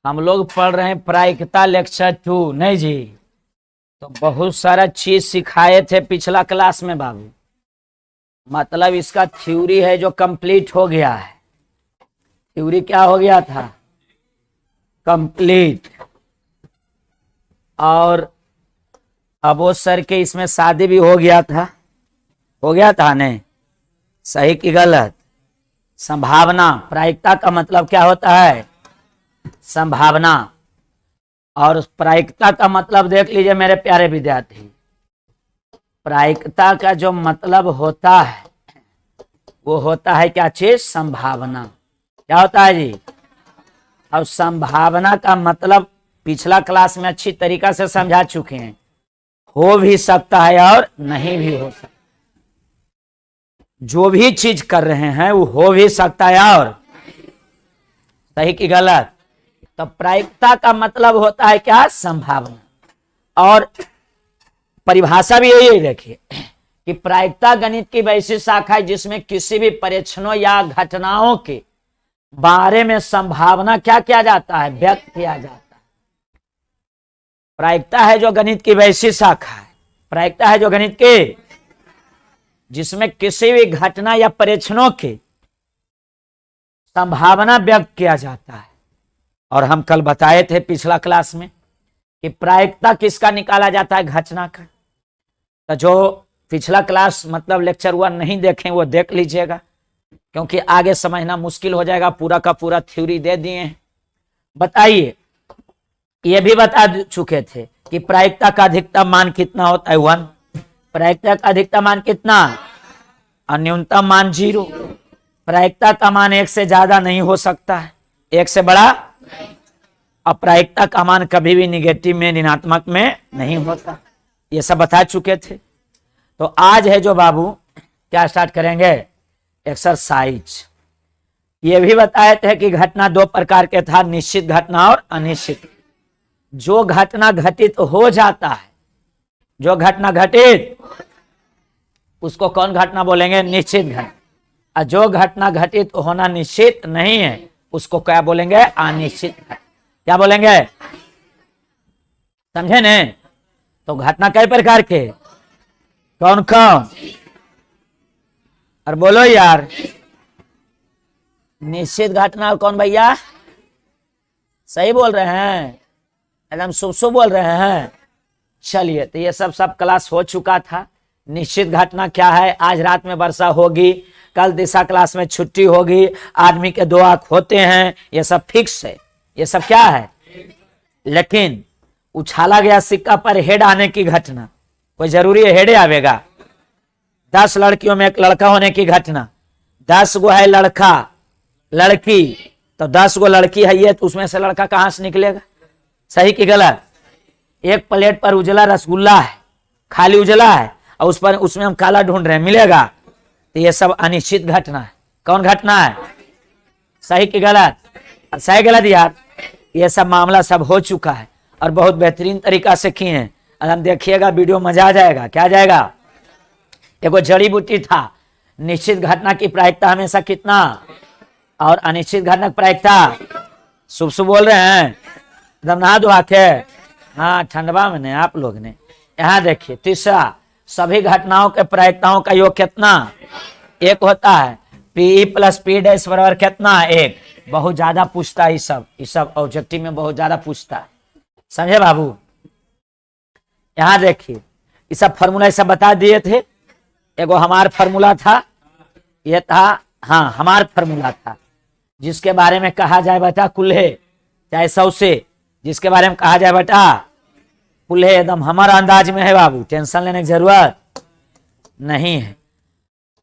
हम लोग पढ़ रहे हैं प्रायिकता लेक्चर 2 नहीं जी। तो बहुत सारा चीज सिखाए थे पिछला क्लास में बाबू। मतलब इसका थ्योरी है जो कंप्लीट हो गया है। थ्योरी क्या हो गया था? कंप्लीट। और अब वो सर के इसमें शादी भी हो गया था नहीं? सही कि गलत? संभावना। प्रायिकता का मतलब क्या होता है? संभावना। और प्रायिकता का मतलब देख लीजिए मेरे प्यारे विद्यार्थी। प्रायिकता का जो मतलब होता है वो होता है क्या चीज? संभावना। क्या होता है जी? और संभावना का मतलब पिछला क्लास में अच्छी तरीका से समझा चुके हैं। हो भी सकता है और नहीं भी हो सकता। जो भी चीज कर रहे हैं वो हो भी सकता है और सही कि गलत? तो प्रायिकता का मतलब होता है क्या? संभावना। और परिभाषा भी यही देखिए कि प्रायिकता गणित की वैसी शाखा है जिसमें किसी भी परीक्षणों या घटनाओं के बारे में संभावना क्या किया जाता है? व्यक्त किया जाता है। प्रायिकता है जो गणित की वैसी शाखा है। प्रायिकता है जो गणित के जिसमें किसी भी घटना या परीक्षणों के संभावना व्यक्त किया जाता है। और हम कल बताए थे पिछला क्लास में कि प्रायिकता किसका निकाला जाता है? घटना का। तो जो पिछला क्लास मतलब लेक्चर 1 नहीं देखें वो देख लीजिएगा, क्योंकि आगे समझना मुश्किल हो जाएगा। पूरा का पूरा थ्योरी दे दिए हैं। बताइए, ये भी बता चुके थे कि प्रायिकता का अधिकतम मान कितना होता है? 1। प्रायिकता का अधिकतम मान कितना और न्यूनतम मान 0। प्रायिकता का मान 1 से ज्यादा नहीं हो सकता है, 1 से बड़ा। अप्रायिकता का मान कभी भी निगेटिव में, ऋणात्मक में नहीं होता। ये सब बता चुके थे। तो आज है जो बाबू क्या स्टार्ट करेंगे? एक्सरसाइज। ये भी बताए थे कि घटना 2 प्रकार के था, निश्चित घटना और अनिश्चित। जो घटना घटित हो जाता है, जो घटना घटित, उसको कौन घटना बोलेंगे? निश्चित घटना। और जो घटना घटित होना निश्चित नहीं है उसको क्या बोलेंगे? अनिश्चित घटना। क्या बोलेंगे? समझे ने? तो घटना कई प्रकार के, कौन कौन? और बोलो यार। निश्चित घटना और कौन भैया? सही बोल रहे हैं, एकदम शुभ बोल रहे हैं। चलिए, तो ये सब क्लास हो चुका था। निश्चित घटना क्या है? आज रात में वर्षा होगी, कल दिशा क्लास में छुट्टी होगी, आदमी के 2 आंख होते हैं, ये सब फिक्स है। ये सब क्या है? लेकिन उछाला गया सिक्का पर हेड आने की घटना, कोई जरूरी है हेड आवेगा? 10 लड़कियों में 1 लड़का होने की घटना। 10 गो है लड़का लड़की, तो 10 गो लड़की है ये, तो उसमें से लड़का कहां से निकलेगा? सही कि गलत? एक प्लेट पर उजला रसगुल्ला है, खाली उजला है, और उसमें हम काला ढूंढ रहे हैं, मिलेगा? तो ये सब अनिश्चित घटना है। कौन घटना है? सही कि गलत? सही गलत यार? ये सब मामला सब हो चुका है और बहुत बेहतरीन तरीका से किए हैं। अगर हम देखिएगा वीडियो, मजा आ जाएगा। क्या आ जाएगा? एगो जड़ी बूटी था। निश्चित घटना की प्रायिकता हमेशा कितना और अनिश्चित घटना की प्रायिकता? शुभ बोल रहे हैं, एकदम नहा धोआ के। हाँ, ठंडवा में ने आप लोग ने। यहाँ देखिए, तीसरा, सभी घटनाओं के प्रायिकताओं का योग कितना? 1 होता है। पी प्लस पी डैश बराबर कितना? 1। बहुत ज्यादा पूछता है ये सब ऑब्जेक्टिव में बहुत ज्यादा पूछता है। समझे बाबू? यहाँ देखिए, ये सब फॉर्मूला ये सब बता दिए थे। एगो हमार फॉर्मूला था, ये था, हाँ हमार फॉर्मूला था, जिसके बारे में कहा जाए बेटा कुल्हे, चाहे 100 से, जिसके बारे में कहा जाए बेटा कुल्हे, एकदम हमारा अंदाज में है बाबू, टेंशन लेने की जरूरत नहीं है।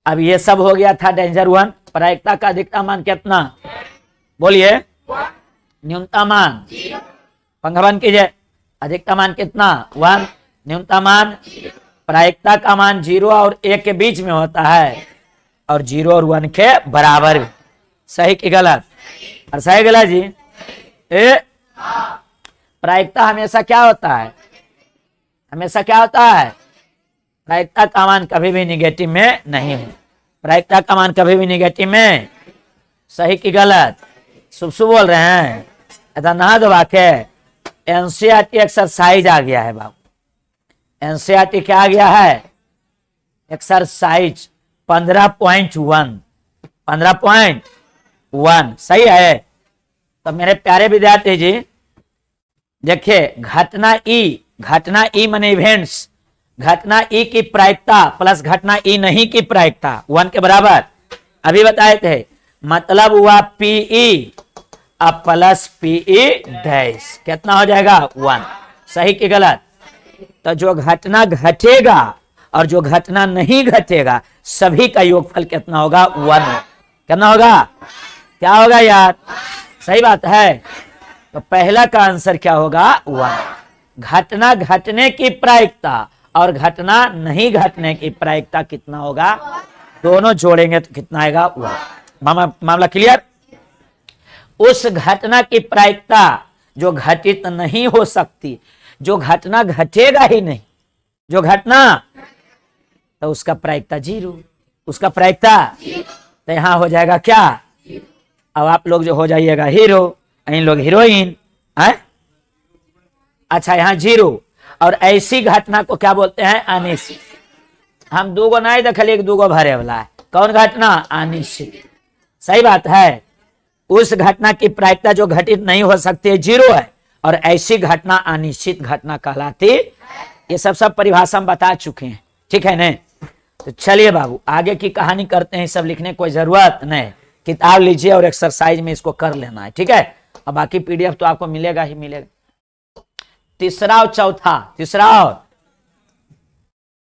अब ये सब हो गया था डेंजर 1। प्रायिकता का अधिकतम मान कितना? बोलिए। न्यूनतम मान पंगवन कीजिए। अधिकतम मान कितना? 1। न्यूनतम मान? प्रायिकता का मान 0 और 1 के बीच में होता है, और 0 और 1 के बराबर। सही कि गलत? और सही गलत जी? प्रायिकता हमेशा क्या होता है? हमेशा क्या होता है? प्रायिकता का मान कभी भी निगेटिव में नहीं है। प्रायिकता का मान कभी भी निगेटिव में। सही कि गलत? शुभ बोल रहे हैं, ऐसा नहा धोवा के एनसीईआरटी एक्सरसाइज आ गया है बाबू। एनसीईआरटी क्या आ गया है? एक्सरसाइज 15.1 15.1 सही है। तो मेरे प्यारे विद्यार्थी जी देखिए, घटना ई माने इवेंट्स, घटना ई की प्रायिकता प्लस घटना ई नहीं की प्रायिकता 1 के बराबर अभी बताए थे, मतलब हुआ पीई अब प्लस पीई डैश कितना हो जाएगा 1। सही कि गलत? तो जो घटना घटेगा और जो घटना नहीं घटेगा सभी का योगफल कितना होगा 1। कितना होगा? क्या होगा यार? सही बात है। तो पहला का आंसर क्या होगा 1। घटना घटने की प्रायिकता और घटना नहीं घटने की प्रायिकता कितना होगा, दोनों जोड़ेंगे तो कितना आएगा 1। मामला क्लियर? उस घटना की प्रायिकता जो घटित नहीं हो सकती, जो घटना घटेगा ही नहीं, जो घटना, तो उसका प्रायिकता 0, उसका प्रायिकता तो यहां हो जाएगा क्या? अब आप लोग जो हो जाइएगा हीरो, इन लोग हीरोइन है। अच्छा यहाँ 0 और ऐसी घटना को क्या बोलते हैं? अनिश्चित। हम 2 गो नहीं देखल, 1 2 गो भरे वाला है। कौन घटना? अनिश्चित। सही बात है। उस घटना की प्रायिकता जो घटित नहीं हो सकती है 0 है, और ऐसी घटना अनिश्चित घटना कहलाती। ये सब परिभाषा हम बता चुके हैं, ठीक है ना? तो चलिए बाबू आगे की कहानी करते हैं। सब लिखने की कोई जरूरत नहीं, किताब लीजिए और एक्सरसाइज में इसको कर लेना है, ठीक है? और बाकी पीडीएफ तो आपको मिलेगा ही मिलेगा। तीसरा और चौथा, तीसरा और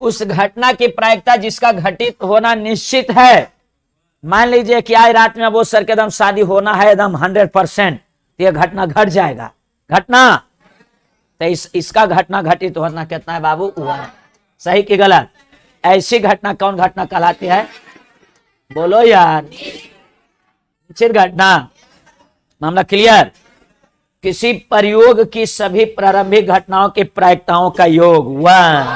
उस घटना की प्रायिकता जिसका घटित होना निश्चित है। मान लीजिए कि आज रात में वो सर के एकदम शादी होना है एकदम 100%, ये घटना घट जाएगा। घटना तो इसका घटना घटित होना कितना है बाबू 1। सही कि गलत? ऐसी घटना कौन घटना कहलाती है? बोलो यार। निश्चित घटना। मामला क्लियर? किसी प्रयोग की सभी प्रारंभिक घटनाओं की प्रायिकताओं का योग 1।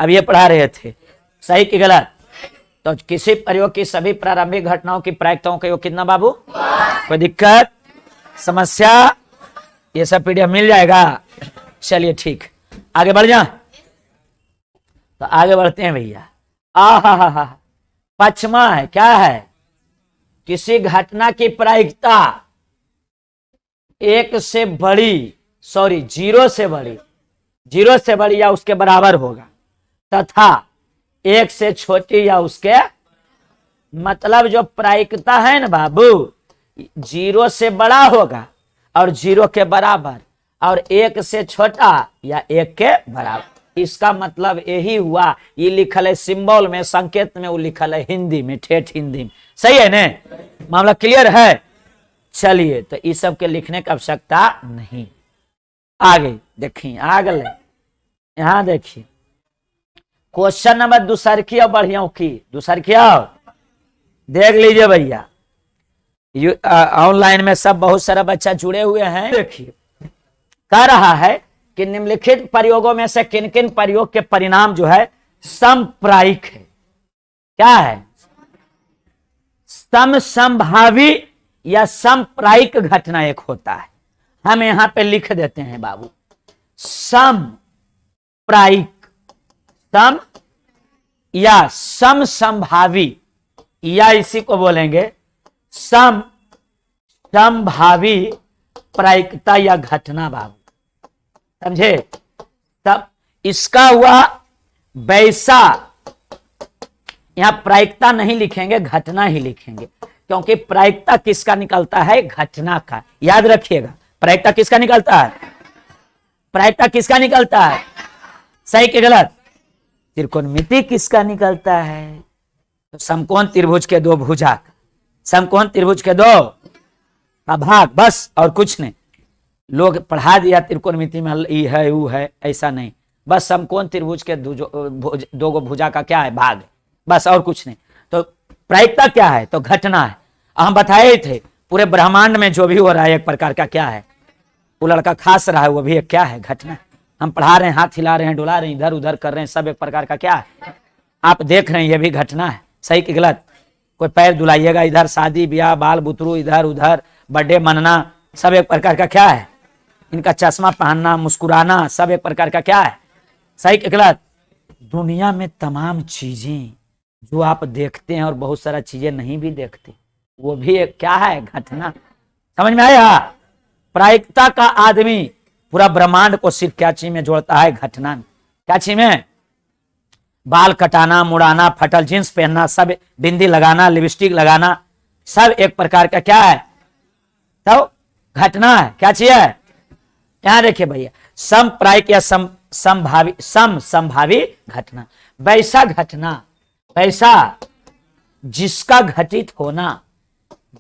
अब ये पढ़ा रहे थे। सही कि गलत? तो किसी प्रयोग की सभी प्रारंभिक घटनाओं की प्रायिकताओं का योग कितना बाबू? कोई दिक्कत समस्या? ये सब पीडीएफ मिल जाएगा। चलिए ठीक, आगे बढ़ जा। तो आगे बढ़ते हैं भैया। आहा, पचमा है, क्या है? किसी घटना की प्रायिकता 1 से बड़ी, सॉरी 0 से बड़ी, 0 से बड़ी या उसके बराबर होगा तथा 1 से छोटी या उसके, मतलब जो प्रायिकता है ना बाबू 0 से बड़ा होगा और 0 के बराबर और 1 से छोटा या 1 के बराबर। इसका मतलब यही हुआ। ये लिखल है सिंबल में, संकेत में, वो लिखल है हिंदी में, ठेठ हिंदी में। सही है ने? मामला क्लियर है? चलिए तो इस सब के लिखने की आवश्यकता नहीं। आगे देखिए, आगे यहां देखिए क्वेश्चन नंबर दूसरखी और बढ़िया की दूसरखिया देख लीजिए भैया। ऑनलाइन में सब बहुत सारा बच्चा जुड़े हुए हैं। देखिए कह रहा है कि निम्नलिखित प्रयोगों में से किन किन प्रयोग के परिणाम जो है समप्रायिक है। क्या है? समभावी या समप्रायिक घटना एक होता है। हम यहां पे लिख देते हैं बाबू समप्रायिक, सम या समभावी, या इसी को बोलेंगे समभावी प्रायिकता या घटना बाबू। समझे? तब इसका हुआ वैसा, यहां प्रायिकता नहीं लिखेंगे, घटना ही लिखेंगे, क्योंकि प्रायिकता किसका निकलता है? घटना का। याद रखिएगा, प्रायिकता किसका निकलता है? प्रायिकता किसका निकलता है? सही कि गलत? त्रिकोणमिति किसका निकलता है? तो समकोण त्रिभुज के 2 भुजा का, समकोण त्रिभुज के 2 का भाग, बस और कुछ नहीं। लोग पढ़ा दिया त्रिकोणमिति में ई है वो है, ऐसा नहीं। बस समकोण त्रिभुज के 2 गो भुजा का क्या है? भाग, बस और कुछ नहीं। तो प्रायिकता क्या है? तो घटना है। हम बताए थे पूरे ब्रह्मांड में जो भी हो रहा है एक प्रकार का क्या है? वो लड़का खास रहा है, वो भी एक क्या है? घटना। हम पढ़ा रहे हैं, हाथ हिला रहे हैं, डुला रहे हैं, इधर उधर कर रहे हैं, सब एक प्रकार का क्या है? आप देख रहे हैं, ये भी घटना है। सही कि गलत? कोई पैर दुलाइएगा, इधर शादी ब्याह, बाल बुतरू, इधर उधर बर्थडे मनना, सब एक प्रकार का क्या है? इनका चश्मा पहनना, मुस्कुराना, सब एक प्रकार का क्या है? सही कि गलत? दुनिया में तमाम चीजें जो आप देखते हैं और बहुत सारा चीजें नहीं भी देखते, वो भी एक क्या है? घटना। समझ में आया? प्रायिकता का आदमी पूरा ब्रह्मांड को सिर्फ क्या चीज में जोड़ता है? घटना में। क्या चीज में? बाल कटाना, मुड़ाना, फटल जींस पहनना, सब बिंदी लगाना, लिपस्टिक लगाना, सब एक प्रकार का क्या है? तो घटना है। क्या चीज है? यहां देखिए भैया, समप्रायिक या संभावी घटना, वैसा घटना, वैसा जिसका घटित होना,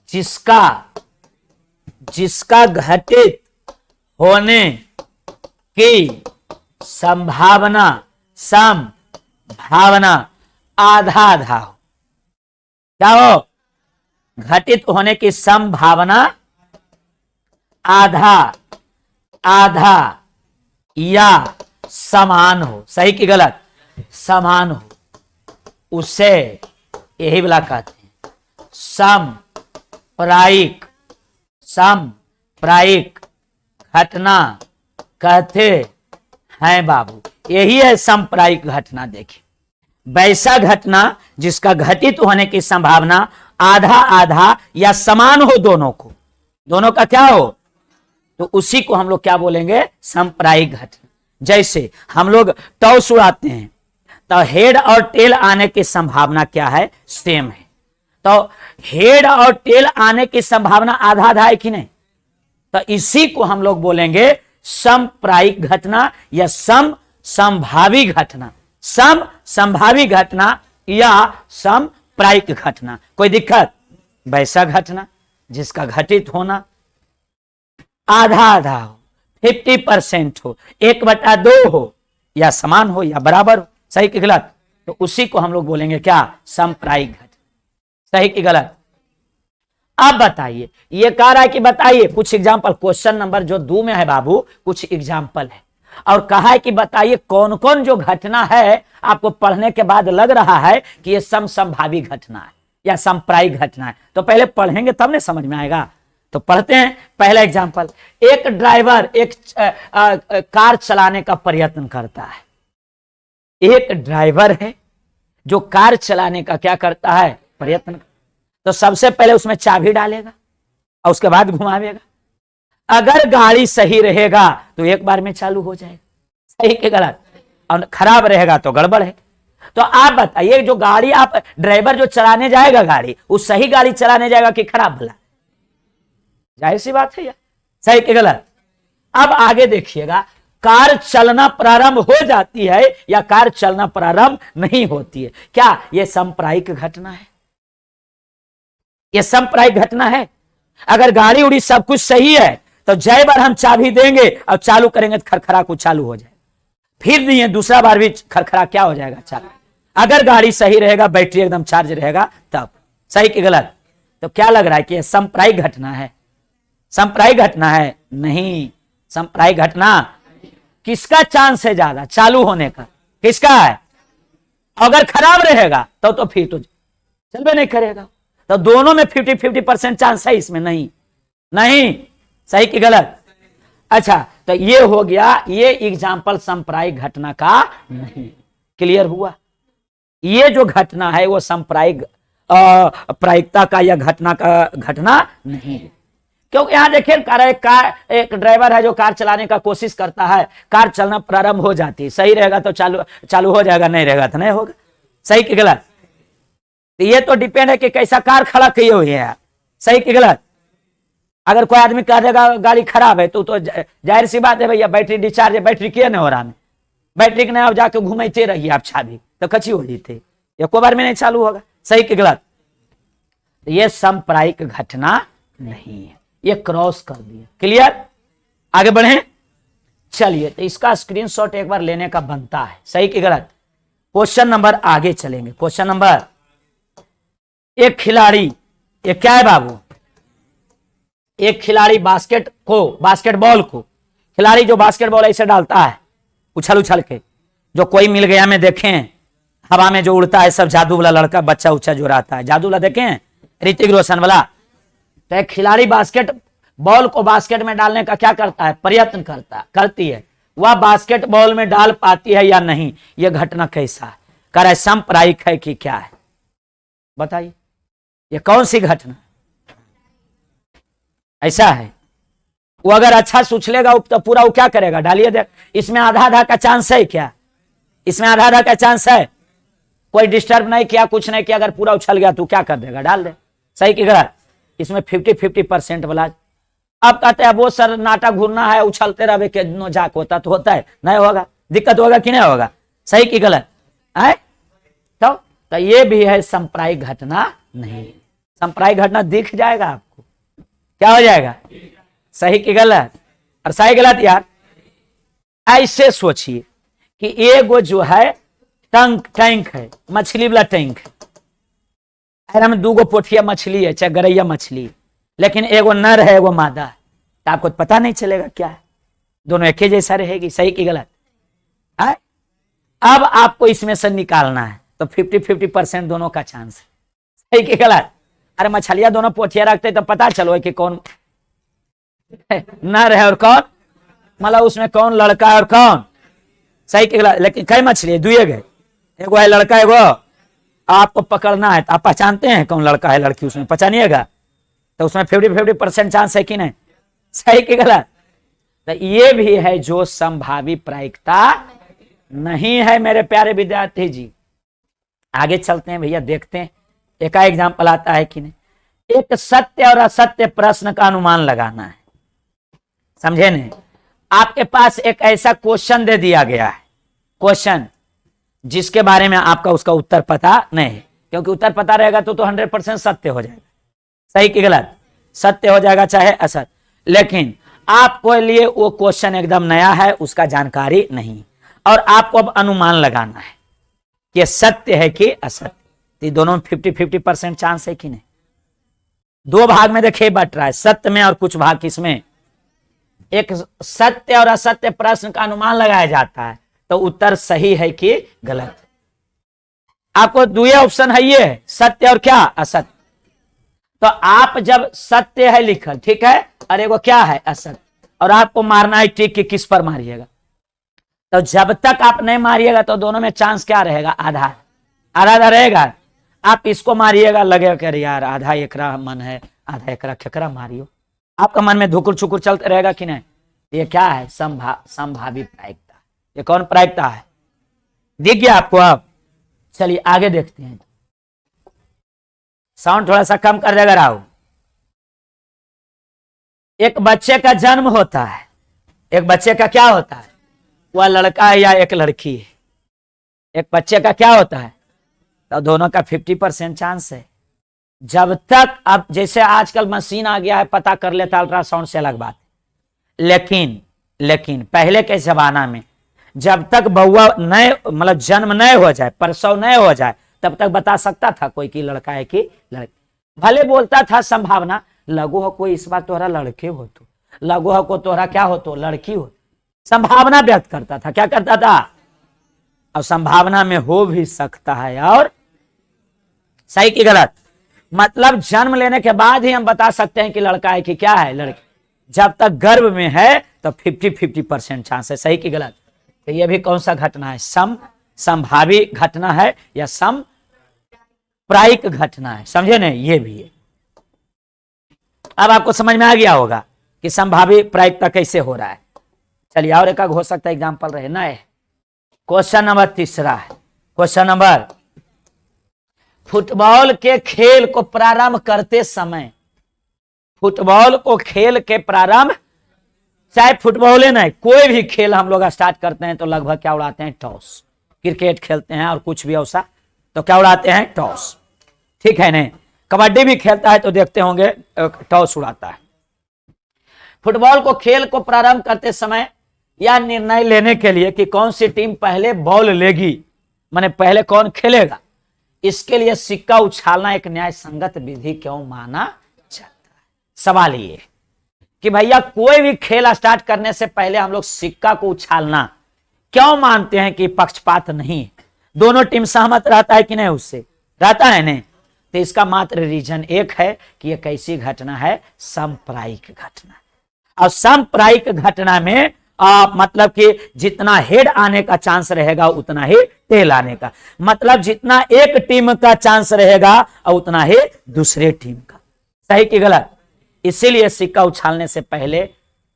जिसका घटित होने की संभावना आधा आधा हो। क्या हो? घटित होने की संभावना आधा आधा या समान हो। सही कि गलत? समान हो, उसे यही वाला कहते हैं समप्रायिक घटना कहते हैं बाबू। यही है समप्रायिक घटना। देखिए, वैसा घटना जिसका घटित होने की संभावना आधा आधा या समान हो, दोनों का क्या हो, तो उसी को हम लोग क्या बोलेंगे? समप्रायिक घटना। जैसे हम लोग टॉस उड़ाते हैं तो हेड और टेल आने की संभावना क्या है? सेम है। तो हेड और टेल आने की संभावना आधा आधा है कि नहीं? तो इसी को हम लोग बोलेंगे समप्रायिक घटना या समभावी घटना। समभावी घटना या समप्रायिक घटना। कोई दिक्कत? वैसा घटना जिसका घटित होना आधा आधा हो, 50% हो, 1/2 हो, या समान हो या बराबर हो। सही कि गलत? तो उसी को हम लोग बोलेंगे क्या? समप्रायिक घटना। सही कि गलत? अब बताइए, ये कह रहा है कि बताइए कुछ एग्जाम्पल। क्वेश्चन नंबर जो 2 में है बाबू, कुछ एग्जाम्पल है और कहा है कि बताइए कौन कौन जो घटना है आपको पढ़ने के बाद लग रहा है कि ये समभावी घटना है या समप्रायिक घटना है। तो पहले पढ़ेंगे तब ने समझ में आएगा। तो पढ़ते हैं। पहला एग्जाम्पल, एक ड्राइवर एक कार चलाने का प्रयत्न करता है। एक ड्राइवर है जो कार चलाने का क्या करता है? प्रयत्न। तो सबसे पहले उसमें चाबी डालेगा और उसके बाद घुमावेगा। अगर गाड़ी सही रहेगा तो एक बार में चालू हो जाएगा। सही के गलत? और खराब रहेगा तो गड़बड़ है। तो आप बताइए, जो गाड़ी आप ड्राइवर जो चलाने जाएगा गाड़ी, वो सही गाड़ी चलाने जाएगा कि खराब भला? जाहिर सी बात है यार। सही कि गलत? अब आगे देखिएगा, कार चलना प्रारंभ हो जाती है या कार चलना प्रारंभ नहीं होती है। क्या यह समप्रायिक घटना है? यह समप्रायिक घटना है। अगर गाड़ी उड़ी सब कुछ सही है तो जय बार हम चाबी देंगे और चालू करेंगे तो खरखरा कुछ चालू हो जाएगा। फिर नहीं, दूसरा बार भी खरखरा क्या हो जाएगा? चालू। अगर गाड़ी सही रहेगा, बैटरी एकदम चार्ज रहेगा तब। सही कि गलत? तो क्या लग रहा है कि यह समप्रायिक घटना है? समप्रायिक घटना है? नहीं। समप्रायिक घटना किसका चांस है ज्यादा चालू होने का? किसका है? अगर खराब रहेगा तो फिर तो चलबे नहीं करेगा। तो दोनों में 50-50% चांस है, इसमें नहीं। नहीं। सही कि गलत? अच्छा, तो ये हो गया, ये एग्जाम्पल समप्रायिक घटना का नहीं। क्लियर हुआ? ये जो घटना है वो समप्रायिक प्रायिकता का या घटना का घटना नहीं है। क्योंकि यहां देखिए, एक ड्राइवर है जो कार चलाने का कोशिश करता है, कार चलना प्रारंभ हो जाती है, सही रहेगा तो चालू हो जाएगा, नहीं रहेगा तो नहीं होगा। सही कि गलत? तो ये तो डिपेंड है कि कैसा कार खड़ा किए हुए है। सही कि गलत? अगर कोई आदमी कह देगा गाड़ी खराब है तो जाहिर सी बात है भैया, बैटरी डिस्चार्ज है, बैटरी क्यों नहीं हो रहा है, बैटरी के नहीं, आप जाके घूमते रहिए आप छाभी तो कच्ची हो जीते, एको बार में नहीं चालू होगा। सही कि गलत? तो ये समप्रायिक घटना नहीं है, ये क्रॉस कर दिया। क्लियर? आगे बढ़े। चलिए, तो इसका स्क्रीनशॉट एक बार लेने का बनता है। सही कि गलत? क्वेश्चन नंबर आगे चलेंगे। क्वेश्चन नंबर, एक खिलाड़ी, ये क्या है बाबू? एक खिलाड़ी बास्केटबॉल को खिलाड़ी जो बास्केटबॉल ऐसे डालता है उछल उछल के, जो कोई मिल गया में देखें हवा में जो उड़ता है, सब जादू वाला लड़का बच्चा उच्चा जो रहता है, जादू वाला देखें ऋतिक रोशन वाला। तो एक खिलाड़ी बास्केट बॉल को बास्केट में डालने का क्या करता है, प्रयत्न करती है, वह बास्केट बॉल में डाल पाती है या नहीं, यह घटना कैसा है, कह रहा है सांप्रदायिक है कि क्या है, बताइए ये कौन सी घटना ऐसा है। वो अगर अच्छा सोच लेगा तो पूरा वो क्या करेगा, डालिए देख, इसमें आधा आधा का चांस है क्या, इसमें आधा आधा का चांस है, कोई डिस्टर्ब नहीं किया, कुछ नहीं किया, अगर पूरा उछल गया तो क्या कर देगा, डाल दे, सही कि गलत। इसमें 50-50% वाला। अब कहते हैं वो सर नाटा घूरना है, उछलते रहे के जाक होता तो होता है, नहीं होगा, दिक्कत होगा कि नहीं होगा, सही कि गलत है। तो ये भी है सांप्रदायिक घटना नहीं, सांप्रदायिक घटना दिख जाएगा आपको, क्या हो जाएगा, सही कि गलत। और सही गलत यार ऐसे सोचिए कि एगो जो है टैंक है, मछली वाला टैंक है, अरे में दूगो पोठिया मछली है, चाहे गरैया मछली, लेकिन एगो नर है एगो मादा है, तो आपको पता नहीं चलेगा क्या है, दोनों एक ही जैसा रहेगी, सही कि गलत है। अब आपको इसमें से निकालना है तो 50-50% दोनों का चांस है, सही कि गलत। अरे मछलियां दोनों पोठिया रखते तो पता चलो कि कौन नर है और कौन, मतलब उसमें कौन लड़का है और कौन, सही कि गलत। लेकिन कई मछली दुए गए, एगो है लड़का एगो, आपको पकड़ना है तो आप पहचानते हैं कौन लड़का है लड़की, उसमें पहचानिएगा, तो उसमें 50-50% चांस है कि नहीं, सही कि गलत। तो ये भी है जो संभावी प्रायिकता नहीं है मेरे प्यारे विद्यार्थी जी। आगे चलते हैं भैया, देखते हैं एक एग्जाम्पल आता है कि नहीं। एक सत्य और असत्य प्रश्न का अनुमान लगाना है, समझे नहीं। आपके पास एक ऐसा क्वेश्चन दे दिया गया है, क्वेश्चन जिसके बारे में आपका उसका उत्तर पता नहीं है, क्योंकि उत्तर पता रहेगा तो 100% सत्य हो जाएगा, सही कि गलत, सत्य हो जाएगा चाहे असत्य। लेकिन आपको लिए वो क्वेश्चन एकदम नया है, उसका जानकारी नहीं, और आपको अब अनुमान लगाना है कि सत्य है कि असत्य। दोनों में 50-50% चांस है कि नहीं। दो भाग में देखिए बट रहा है, सत्य में और कुछ भाग किसमें। एक सत्य और असत्य प्रश्न का अनुमान लगाया जाता है तो उत्तर सही है कि गलत। आपको दुए ऑप्शन है ये सत्य और क्या असत्य। तो आप जब सत्य है लिखल, ठीक है, और एगो क्या है असत्य, और आपको मारना है टिक कि किस पर मारिएगा। तो जब तक आप नहीं मारिएगा तो दोनों में चांस क्या रहेगा, आधा आधा रहेगा। आप इसको मारिएगा, लगेगा कि यार आधा एकरा मन है, आधा एकरा केकरा मारियो, आपका मन में धुकुर छुकुर चलते रहेगा कि नहीं। ये क्या है, संभावी प्रायिकता। ये कौन प्रायिकता है, दिख गया आपको। अब चलिए आगे देखते हैं, साउंड थोड़ा सा कम कर देगा राहु। एक बच्चे का जन्म होता है, एक बच्चे का क्या होता है, वह लड़का है या एक लड़की है। एक बच्चे का क्या होता है, तो दोनों का 50% चांस है। जब तक अब जैसे आजकल मशीन आ गया है, पता कर लेता अल्ट्रासाउंड से अलग बात है, लेकिन पहले के जमाना में जब तक बउआ नए मतलब जन्म नए हो जाए, प्रसव नए हो जाए, तब तक बता सकता था कोई कि लड़का है कि लड़की। भले बोलता था संभावना, लगो हो कोई इस बार तोहरा लड़के हो, तो लगो हो को तोहरा क्या हो, तो लड़की हो, संभावना व्यक्त करता था। क्या करता था, अब संभावना में हो भी सकता है और सही कि गलत। मतलब जन्म लेने के बाद ही हम बता सकते हैं कि लड़का है कि क्या है, लड़की। जब तक गर्भ में है तो 50-50% चांस है, सही कि गलत। तो ये भी कौन सा घटना है, संभावी घटना है या प्रायिक घटना है, समझे नहीं। ये भी है। अब आपको समझ में आ गया होगा कि संभावी प्रायिकता कैसे हो रहा है। चलिए और एक हो सकता है एग्जाम्पल रहे ना। क्वेश्चन नंबर 3 है। क्वेश्चन नंबर, फुटबॉल के खेल को प्रारंभ करते समय, फुटबॉल को खेल के प्रारंभ, चाहे फुटबॉल है नहीं, कोई भी खेल हम लोग स्टार्ट करते हैं तो लगभग क्या उड़ाते हैं, टॉस। क्रिकेट खेलते हैं और कुछ भी ऐसा तो क्या उड़ाते हैं, टॉस, ठीक है नहीं। कबड्डी भी खेलता है तो देखते होंगे टॉस उड़ाता है। फुटबॉल को खेल को प्रारंभ करते समय या निर्णय लेने के लिए कि कौन सी टीम पहले बॉल लेगी, माने पहले कौन खेलेगा, इसके लिए सिक्का उछालना एक न्याय संगत विधि क्यों माना जाता है। सवाल ये कि भैया कोई भी खेल स्टार्ट करने से पहले हम लोग सिक्का को उछालना क्यों मानते हैं कि पक्षपात नहीं, दोनों टीम सहमत रहता है कि नहीं, उससे रहता है नहीं। तो इसका मात्र रीजन एक है कि यह कैसी घटना है, सांप्रायिक घटना। और सांप्रायिक घटना में मतलब कि जितना हेड आने का चांस रहेगा उतना ही टेल आने का, मतलब जितना एक टीम का चांस रहेगा और उतना ही दूसरे टीम का। सही कि गलत? इसीलिए सिक्का उछालने से पहले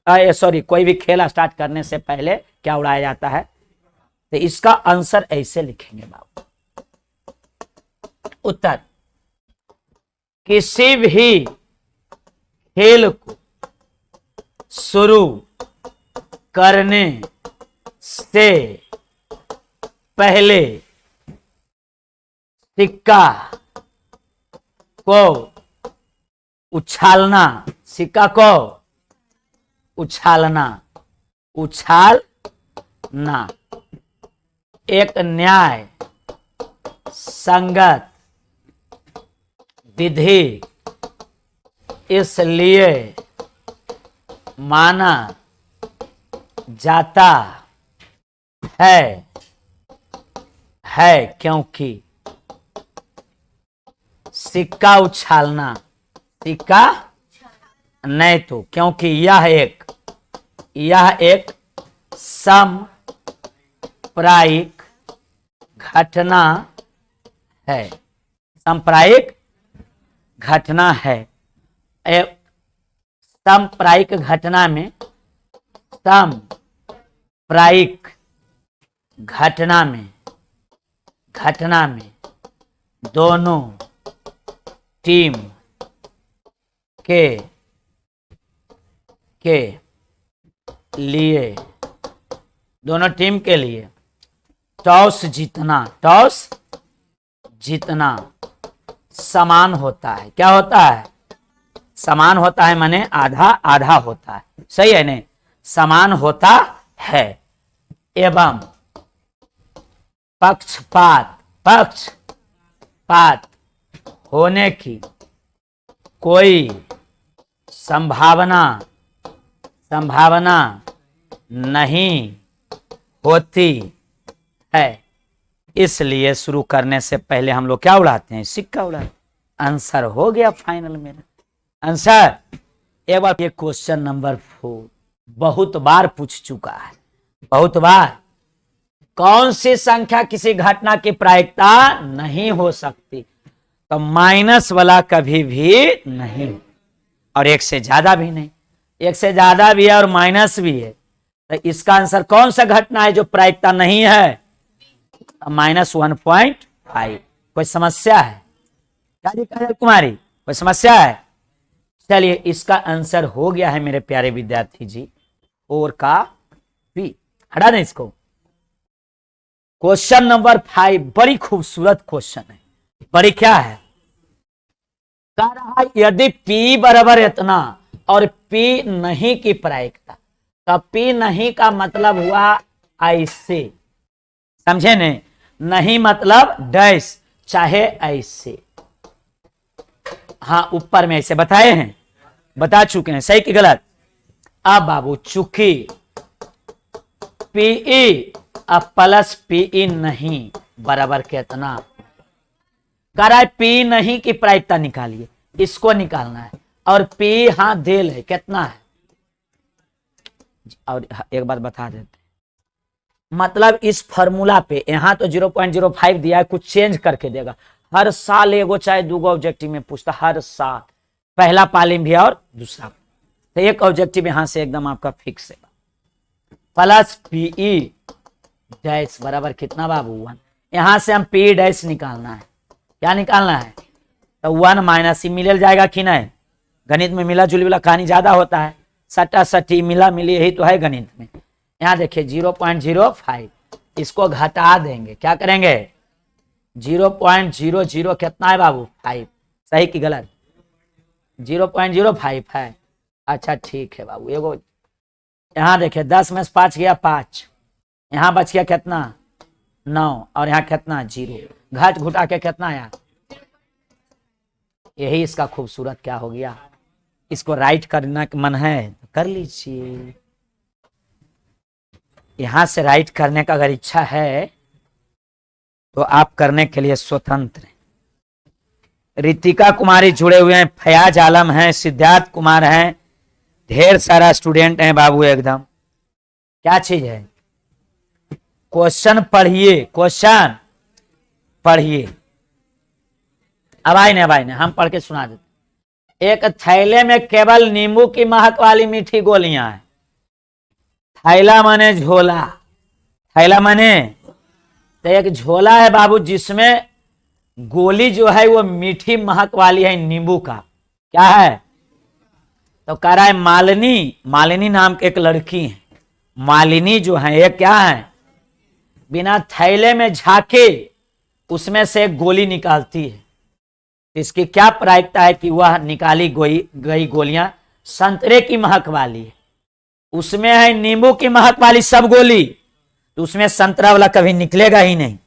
सॉरी कोई भी खेला स्टार्ट करने से पहले क्या उड़ाया जाता है? तो इसका आंसर ऐसे लिखेंगे बाबू। उत्तर, किसी भी खेल को शुरू करने से पहले सिक्का को उछालना, सिक्का को उछालना, उछालना एक न्याय संगत विधि इसलिए माना जाता है क्योंकि सिक्का उछालना, सिक्का नहीं तो क्योंकि यह एक सांप्रायिक घटना है, सांप्रायिक घटना है। सांप्रायिक घटना में, सांप्रायिक घटना में दोनों टीम के लिए, दोनों टीम के लिए टॉस जीतना समान होता है। क्या होता है? समान होता है, माने आधा आधा होता है। सही है नहीं? समान होता है एवं पक्षपात होने की कोई संभावना नहीं होती है। इसलिए शुरू करने से पहले हम लोग क्या उड़ाते हैं? सिक्का उड़ाते। आंसर हो गया फाइनल मेरा आंसर। एक बार ये क्वेश्चन नंबर 4 बहुत बार पूछ चुका है, बहुत बार। कौन सी संख्या किसी घटना की प्रायिकता नहीं हो सकती? तो माइनस वाला कभी भी नहीं, और एक से ज्यादा भी नहीं। एक से ज्यादा भी है और माइनस भी है, तो इसका आंसर कौन सा घटना है जो प्रायिकता नहीं है? -1.5। कोई समस्या है कुमारी? कोई समस्या है? चलिए, इसका आंसर हो गया है मेरे प्यारे विद्यार्थी जी, 4 का बी। हटा दें इसको। क्वेश्चन नंबर 5 बड़ी खूबसूरत क्वेश्चन है। बड़ी क्या है? कह रहा है यदि P बराबर इतना और P नहीं की प्रायिकता, तो P नहीं का मतलब हुआ ऐसे, समझे ने? नहीं मतलब डैश, चाहे ऐसे। हाँ, ऊपर में ऐसे बताए हैं, बता चुके हैं। सही कि गलत? अब बाबू चूंकि PE अब प्लस PE नहीं बराबर कितना, कह रहा है P नहीं की प्रायिकता निकालिए, इसको निकालना है। और P हाँ देल है, कितना है? और एक बात बता देते, मतलब इस फॉर्मूला पे यहां तो 0.05 दिया है, कुछ चेंज करके देगा। हर साल एगो चाहे दूगो ऑब्जेक्टिव में पूछता, हर साल, पहला पाली भी और दूसरा। तो एक ऑब्जेक्टिव यहां से एकदम आपका फिक्स है, प्लस PE डैश बराबर कितना बाबू? 1। यहां से हम PE डैश निकालना है। क्या निकालना है? तो 1 माइनस ही मिल जाएगा कि नहीं? गणित में मिला जुली वाला कहानी ज्यादा होता है, सट्टा सट्टी मिला मिली, यही तो है गणित में। यहाँ देखिए 0.05, इसको घटा देंगे, क्या करेंगे? 0.00 कितना है बाबू? 5। सही कि गलत? 0.05 है। अच्छा ठीक है बाबू। एगो यहाँ देखिए 10 में से 5 गया 5, यहाँ बच गया कितना? 9, और यहाँ कितना? 0। घट घुटा के कितना आया? यही इसका खूबसूरत क्या हो गया। इसको राइट करना मन है तो कर लीजिए, यहां से राइट करने का अगर इच्छा है तो आप करने के लिए स्वतंत्र हैं। रितिका कुमारी जुड़े हुए हैं, फयाज आलम हैं, सिद्धार्थ कुमार हैं, ढेर सारा स्टूडेंट हैं बाबू एकदम। क्या चीज है? क्वेश्चन पढ़िए, क्वेश्चन पढ़िए। अब आए नहीं, हम पढ़ के सुना देते। एक थैले में केवल नींबू की महक वाली मीठी गोलियां हैं। थैला माने झोला, थैला माने तो एक झोला है बाबू, जिसमें गोली जो है वो मीठी महक वाली है नींबू का। क्या है? तो कह रहा है मालिनी, मालिनी नाम की एक लड़की है, मालिनी जो है ये क्या है, बिना थैले में झाके उसमें से एक गोली निकालती है। इसकी क्या प्रायिकता है कि वह निकाली गई गोलियां संतरे की महक वाली है। उसमें है नींबू की महक वाली सब गोली, तो उसमें संतरा वाला कभी निकलेगा ही नहीं।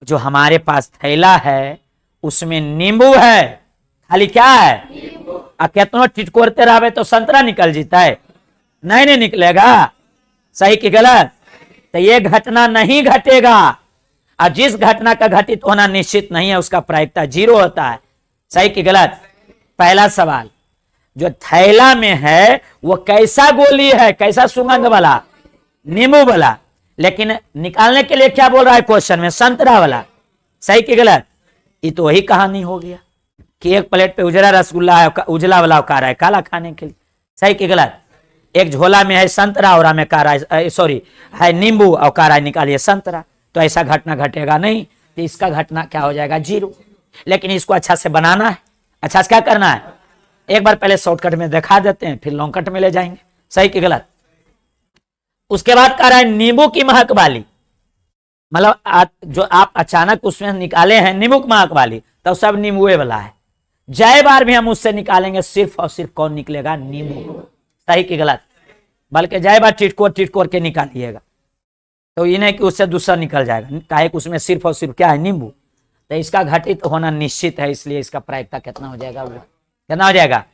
जो हमारे पास थैला है उसमें नींबू है, खाली क्या है, और कितना टिटकोरते रहे तो संतरा निकल जीता है? नहीं निकलेगा। सही कि गलत? तो ये घटना नहीं घटेगा, और जिस घटना का घटित होना निश्चित नहीं है उसका प्रायिकता 0 होता है। सही कि गलत? पहला सवाल, जो थैला में है वो कैसा गोली है, कैसा सुगंध वाला? नींबू वाला। लेकिन निकालने के लिए क्या बोल रहा है क्वेश्चन में? संतरा वाला। सही कि गलत? ये तो वही कहानी हो गया कि एक प्लेट पे उजला रसगुल्ला है, उजला वाला उकार है काला खाने के लिए। सही कि गलत? एक झोला में है संतरा और में कारा सॉरी है नींबू और कारा निकालिए संतरा, तो ऐसा घटना घटेगा नहीं। तो इसका घटना क्या हो जाएगा? 0। लेकिन इसको अच्छा से बनाना है। अच्छा से क्या करना है? एक बार पहले शॉर्टकट में दिखा देते हैं, फिर लॉन्ग कट में ले जाएंगे। सही कि गलत? उसके बाद कह रहा है नींबू की महक वाली, मतलब जो आप अचानक उसमें निकाले हैं नींबू की महक वाली, तो सब नींबुए वाला है। जय बार भी हम उससे निकालेंगे सिर्फ और सिर्फ कौन निकलेगा? नींबू। सही कि गलत? बल्कि जय बार टिटकोर के निकालिएगा, तो ये नहीं कि उससे दूसरा निकल जाएगा, काहे कि उसमें सिर्फ और सिर्फ क्या है? नींबू। तो इसका घटित होना निश्चित है, इसलिए इसका प्रायिकता कितना हो जाएगा? वो कितना हो जाएगा?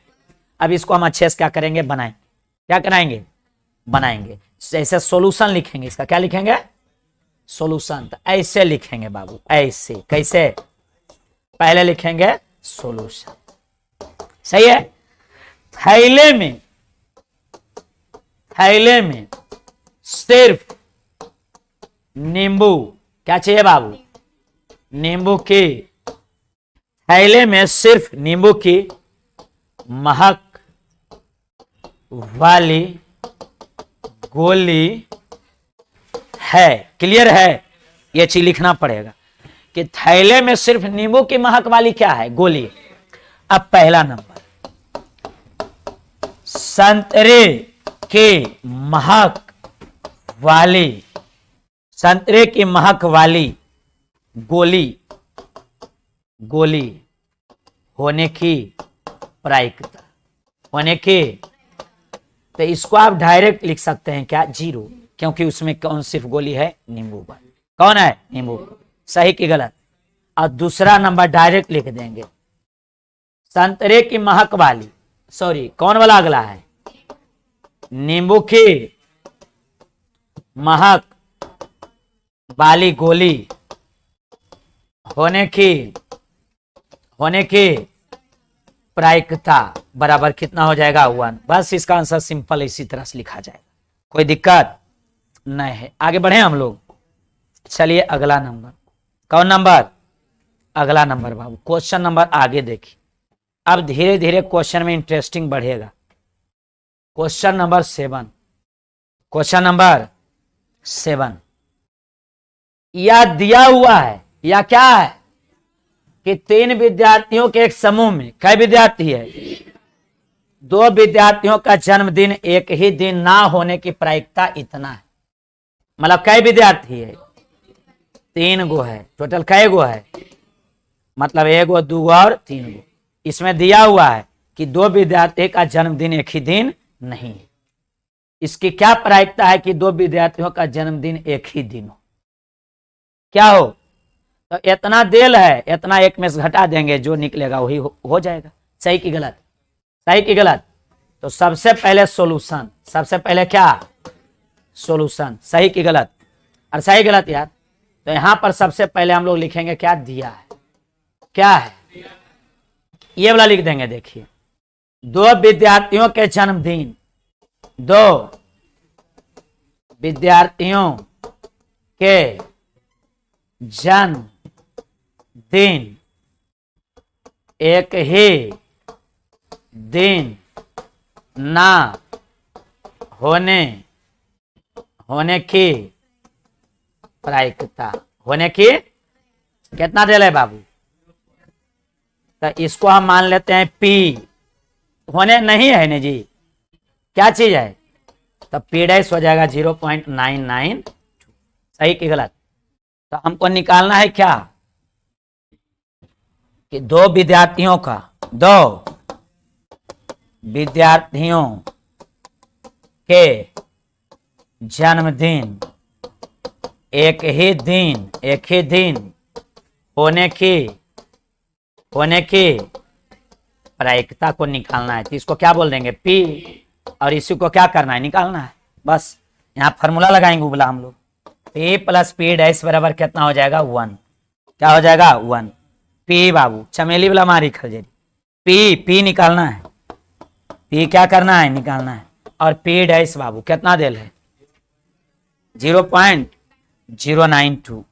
अब इसको हम अच्छे से क्या करेंगे? बनाएंगे। क्या कराएंगे? बनाएंगे। ऐसे सॉल्यूशन लिखेंगे। इसका क्या लिखेंगे? सॉल्यूशन। तो ऐसे लिखेंगे बाबू, ऐसे। कैसे? पहले लिखेंगे सॉल्यूशन। सही है? थैले में सिर्फ नींबू, क्या चाहिए बाबू? नींबू की, थैले में सिर्फ नींबू की महक वाली गोली है। क्लियर है? यह चीज लिखना पड़ेगा कि थैले में सिर्फ नींबू की महक वाली क्या है? गोली। अब पहला नंबर, संतरे की महक वाली, संतरे की महक वाली गोली होने की प्रायिकता, होने की, तो इसको आप डायरेक्ट लिख सकते हैं क्या? 0, क्योंकि उसमें कौन सिर्फ गोली है? नींबू पर। कौन है? नींबू। सही कि गलत? और दूसरा नंबर डायरेक्ट लिख देंगे संतरे की महक वाली, सॉरी कौन वाला अगला है? नींबू की महक वाली गोली होने की प्रायिकता बराबर कितना हो जाएगा? 1। बस इसका आंसर सिंपल इसी तरह से लिखा जाएगा, कोई दिक्कत नहीं है। आगे बढ़े हम लोग। चलिए अगला नंबर, कौन नंबर? अगला नंबर बाबू, क्वेश्चन नंबर आगे देखिए। अब धीरे धीरे क्वेश्चन में इंटरेस्टिंग बढ़ेगा। क्वेश्चन नंबर 7, क्वेश्चन नंबर 7 या दिया हुआ है, या क्या है कि 3 विद्यार्थियों के एक समूह में, कई विद्यार्थी है? 2 विद्यार्थियों का जन्मदिन एक ही दिन ना होने की प्रायिकता इतना है। मतलब कई विद्यार्थी है? 3 गो है। टोटल कई गो है? मतलब 1 गो, 2 गो और 3 गो। इसमें दिया हुआ है कि 2 विद्यार्थी का जन्मदिन एक ही दिन नहीं है। इसकी क्या प्रायिकता है कि 2 विद्यार्थियों का जन्मदिन एक ही दिन हो? क्या हो? तो इतना देल है, इतना एक में से घटा देंगे, जो निकलेगा वही हो जाएगा। सही कि गलत? सही कि गलत? तो सबसे पहले सॉल्यूशन, सबसे पहले क्या? सॉल्यूशन। सही कि गलत? और सही गलत यार? तो यहां पर सबसे पहले हम लोग लिखेंगे क्या? दिया है। क्या है? ये वाला लिख देंगे। देखिए, 2 विद्यार्थियों के जन्मदिन, 2 विद्यार्थियों के जन्मदिन एक ही दिन ना होने की प्रायिकता, होने की कितना दे रहे बाबू? तो इसको हम मान लेते हैं पी। होने नहीं है ना जी, क्या चीज है? तो पी डैश हो जाएगा 0.99। सही कि गलत? तो हमको निकालना है क्या कि 2 विद्यार्थियों के जन्मदिन एक ही दिन होने की प्रायिकता को निकालना है। तो इसको क्या बोल देंगे? पी। और इसी को क्या करना है? निकालना है। बस यहाँ फॉर्मूला लगाएंगे उबला हम लोग। पी प्लस पी डैश बराबर कितना हो जाएगा? 1। क्या हो जाएगा? 1। पी बाबू चमेली वाला मारी खलजेरी, पी निकालना है। पी क्या करना है? निकालना है। और पी डैश बाबू कितना देल है? 0.092।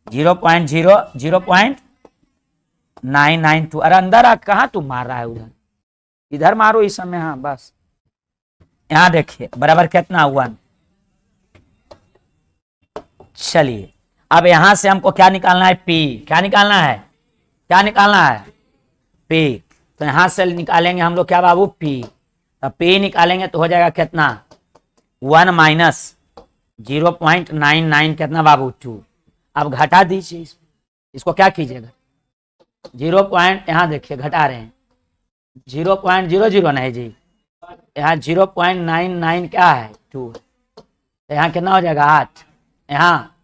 0.992। अरे अंदर आ, कहाँ तू मार रहा है? उधर, इधर मारो इस समय। हाँ बस, यहां देखिए बराबर कितना? 1। चलिए, अब यहां से हमको क्या निकालना है? पी। क्या निकालना है? पी। तो यहां से निकालेंगे हम लोग क्या बाबू? पी। तो पी निकालेंगे तो हो जाएगा कितना? 1 माइनस 0.99 कितना बाबू? 2। अब घटा दीजिए इसको क्या कीजिएगा? 0. यहाँ देखिए घटा रहे हैं, 0.00 नहीं जी, यहाँ 0.99 क्या है? 2। तो यहाँ कितना हो जाएगा? 8। यहाँ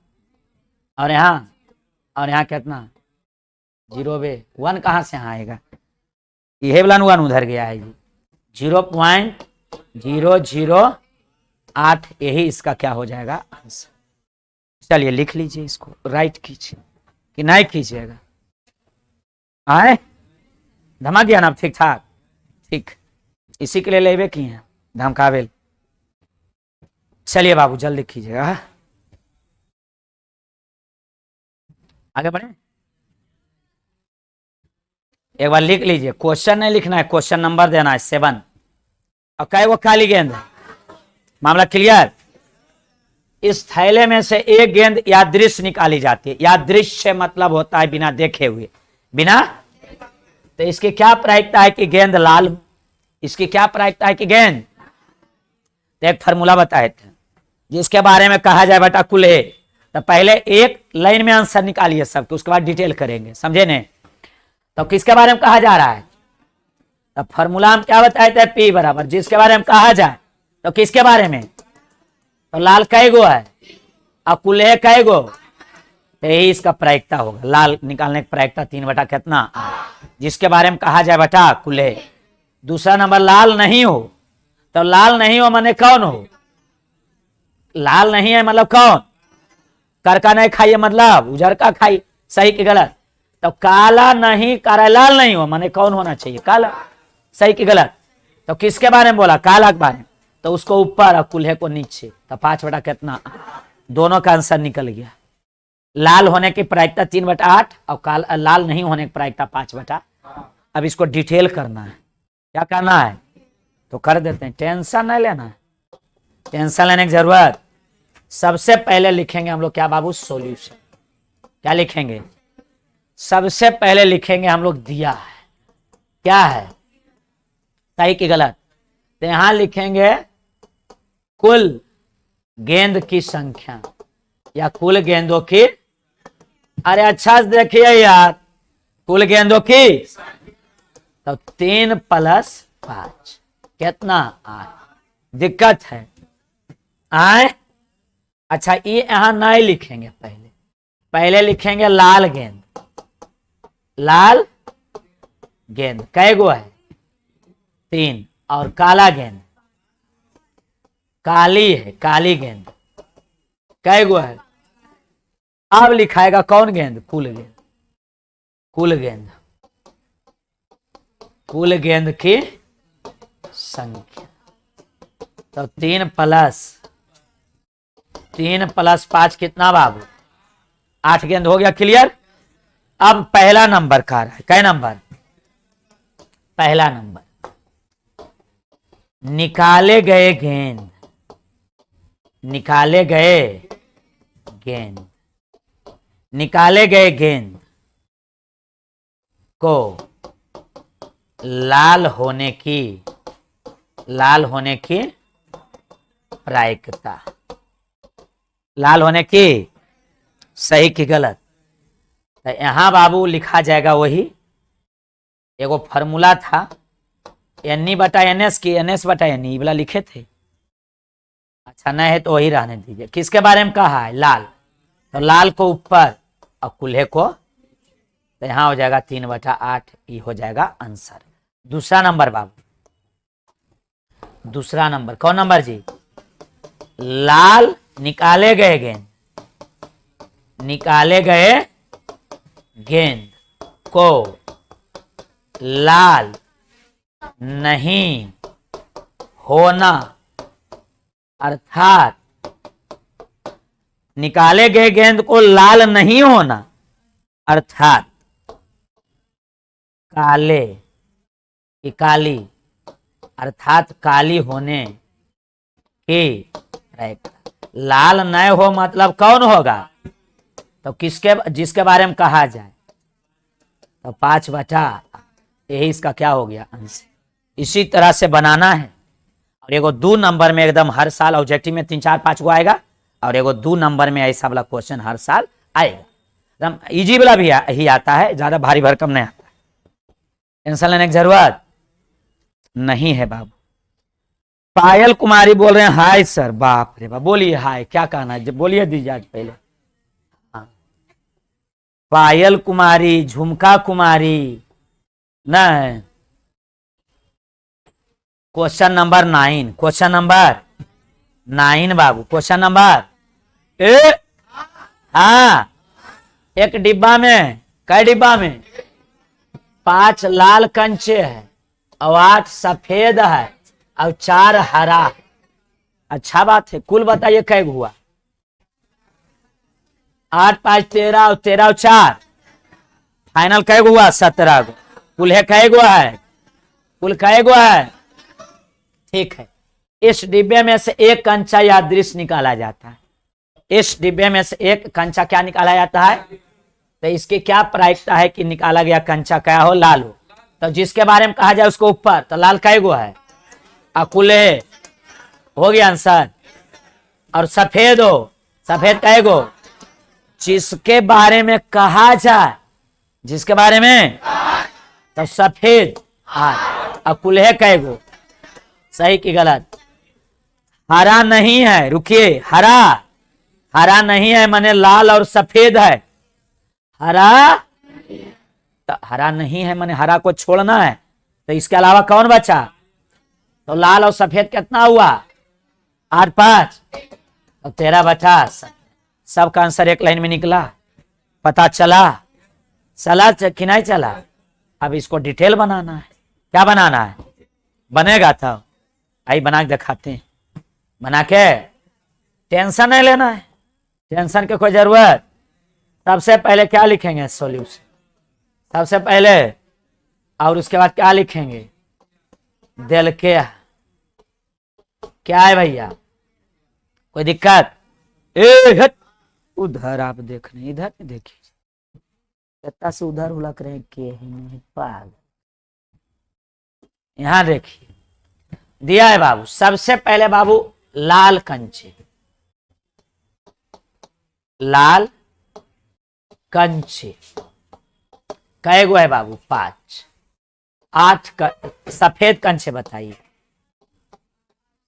और यहाँ कितना? 1 कहाँ से यहाँ आएगा? यह वाला 1 उधर गया है जी। 0.008 यही इसका क्या हो जाएगा? आंसर। चलिए लिख लीजिए, इसको राइट कीजिए कि नहीं कीजिएगा? आए धमा गया ना? ठीक ठाक, ठीक। इसी के लिए लेवे की हैं धमकावेल। चलिए बाबू जल्दी कीजिएगा, आगे बढ़े। एक बार लिख लीजिए, क्वेश्चन नहीं लिखना है, क्वेश्चन नंबर देना है 7। और कई वो खाली गेंद है, मामला क्लियर। इस थैले में से एक गेंद यादृश्य निकाली जाती है। यादृश्य मतलब होता है बिना देखे हुए, बिना। तो इसकी क्या प्रायिकता है कि गेंद लाल हो? इसकी क्या प्रायिकता है कि गेंद? तो एक फार्मूला बताए थे जिसके बारे में कहा जाए बेटा कुल है। तो पहले एक लाइन में आंसर निकालिए सबके, उसके बाद डिटेल करेंगे, समझे ने? तो किसके बारे में कहा जा रहा है? तो फॉर्मूला हम क्या बताए थे? पी बराबर जिसके बारे में कहा जाए। तो किसके बारे में? तो लाल कै गो है और कुल्हे कै गो? तो यही इसका प्रायिकता होगा। लाल निकालने की प्रायिकता 3 बटा कितना? जिसके बारे में कहा जाए बेटा कुल्हे। दूसरा नंबर लाल नहीं हो। तो लाल नहीं हो माने कौन हो? लाल नहीं है मतलब कौन? करका नहीं खाइए मतलब उजर का खाइए। सही कि गलत? तो काला नहीं, काला लाल नहीं हो माने कौन होना चाहिए? काला। सही कि गलत? तो किसके बारे में बोला? काला के बारे में। तो उसको ऊपर और कुल्हे को नीचे। तो 5 बटा कितना? दोनों का आंसर निकल गया। लाल होने की प्रायिकता 3 बटा 8 और लाल नहीं होने की प्रायिकता 5 बटा। अब इसको डिटेल करना है। क्या करना है? तो कर देते हैं, टेंशन नहीं लेना है, टेंशन लेने की जरूरत। सबसे पहले लिखेंगे हम लोग क्या बाबू? सॉल्यूशन। क्या लिखेंगे? सबसे पहले लिखेंगे हम लोग दिया है। क्या है? सही कि गलत? तो यहां लिखेंगे कुल गेंद की संख्या या कुल गेंदों की। अरे अच्छा से देखिए यार, कुल गेंदों की। तो 3 प्लस 5 कितना? 8। दिक्कत है आए? अच्छा ये यहां नहीं लिखेंगे, पहले लिखेंगे लाल गेंद। लाल गेंद कै गो है? 3। और काला गेंद, काली है, काली गेंद कै गो है? अब लिखाएगा कौन गेंद? कुल गेंद। कुल गेंद कुल गेंद की संख्या। तो 3 + 5 कितना बाबू? 8 गेंद हो गया। क्लियर। अब पहला नंबर का रहा है। कै नंबर? पहला नंबर। निकाले गए गेंद, निकाले गए गेंद, निकाले गए गेंद को लाल होने की प्रायिकता, लाल होने की, सही की गलत? तो यहां बाबू लिखा जाएगा वही एगो फॉर्मूला था NE/NS की, NS/NE वाला लिखे थे। अच्छा नहीं है तो वही रहने दीजिए। किसके बारे में कहा है? लाल। तो लाल को ऊपर और कुल्हे को, तो यहां हो जाएगा 3/8। ये हो जाएगा आंसर। दूसरा नंबर बाबू, दूसरा नंबर। कौन नंबर जी? लाल निकाले गए गेंद, निकाले गए गेंद को लाल नहीं होना, अर्थात निकाले गए गेंद को लाल नहीं होना अर्थात काले की काली, अर्थात काली होने की, लाल न हो मतलब कौन होगा? तो किसके, जिसके बारे में कहा जाए तो 5/, यही इसका क्या हो गया? आंसर। इसी तरह से बनाना है। और एगो 2 नंबर में एकदम हर साल ऑब्जेक्टिव में 3, 4, 5 गो आएगा, और एगो 2 नंबर में ऐसा वाला क्वेश्चन हर साल आएगा। एकदम इजी वाला भी ही आता है, ज्यादा भारी भरकम नहीं आता है। टेंशन लेने की जरूरत नहीं है बाबू। पायल कुमारी बोल रहे हैं हाय सर। बाप रे बाप, बोलिए हाय। क्या कहना है बोलिए, दीजिए आज पहले। हाँ। पायल कुमारी, झुमका कुमारी, नहीं। क्वेश्चन नंबर 9, क्वेश्चन नंबर 9 बाबू। क्वेश्चन नंबर हाँ, एक डिब्बा में, कई डिब्बा में 5 लाल कंचे है और 8 सफेद है और 4 हरा। अच्छा बात है। कुल बताइए कै हुआ? 8, 5, 13 और 13 और 4 फाइनल कै हुआ? 17 गो। कुल है कै गो है? कुल कै गो है? ठीक है। इस डिब्बे में से एक कंचा या दृश्य निकाला जाता है। इस डिब्बे में से एक कंचा क्या निकाला जाता है? तो इसकी क्या प्रायिकता है कि निकाला गया कंचा क्या हो? लाल हो। तो जिसके बारे में कहा जाए उसको ऊपर, तो लाल कै गो है? अकुले हो गया आंसर। और सफेद हो, सफेद कै गो? जिसके बारे में कहा जाए, जिसके बारे में, तो सफेद 8। अकुले कै गो? सही की गलत? हरा नहीं है, रुकिए। हरा, हरा नहीं है माने लाल और सफेद है। हरा, तो हरा नहीं है माने हरा को छोड़ना है। तो इसके अलावा कौन बचा? तो लाल और सफेद कितना हुआ? 8, 5 और 13/8। सबका आंसर एक लाइन में निकला। पता चला? चला कि नहीं चला? अब इसको डिटेल बनाना है। क्या बनाना है? बनेगा था, आई बना के दिखाते हैं। बना के टेंशन नहीं लेना है, टेंशन की कोई जरूरत। सबसे पहले क्या लिखेंगे? सॉल्यूशन सबसे पहले, और उसके बाद क्या लिखेंगे? दिल के। क्या है भैया? कोई दिक्कत? उधर आप देख रहे हैं, इधर नहीं देखिए, से उधर उलक रहे के पागल। यहां देखिए दिया है बाबू। सबसे पहले बाबू लाल कंचे, लाल कंचे कै गो है बाबू? 5। 8 सफेद कंचे बताइए।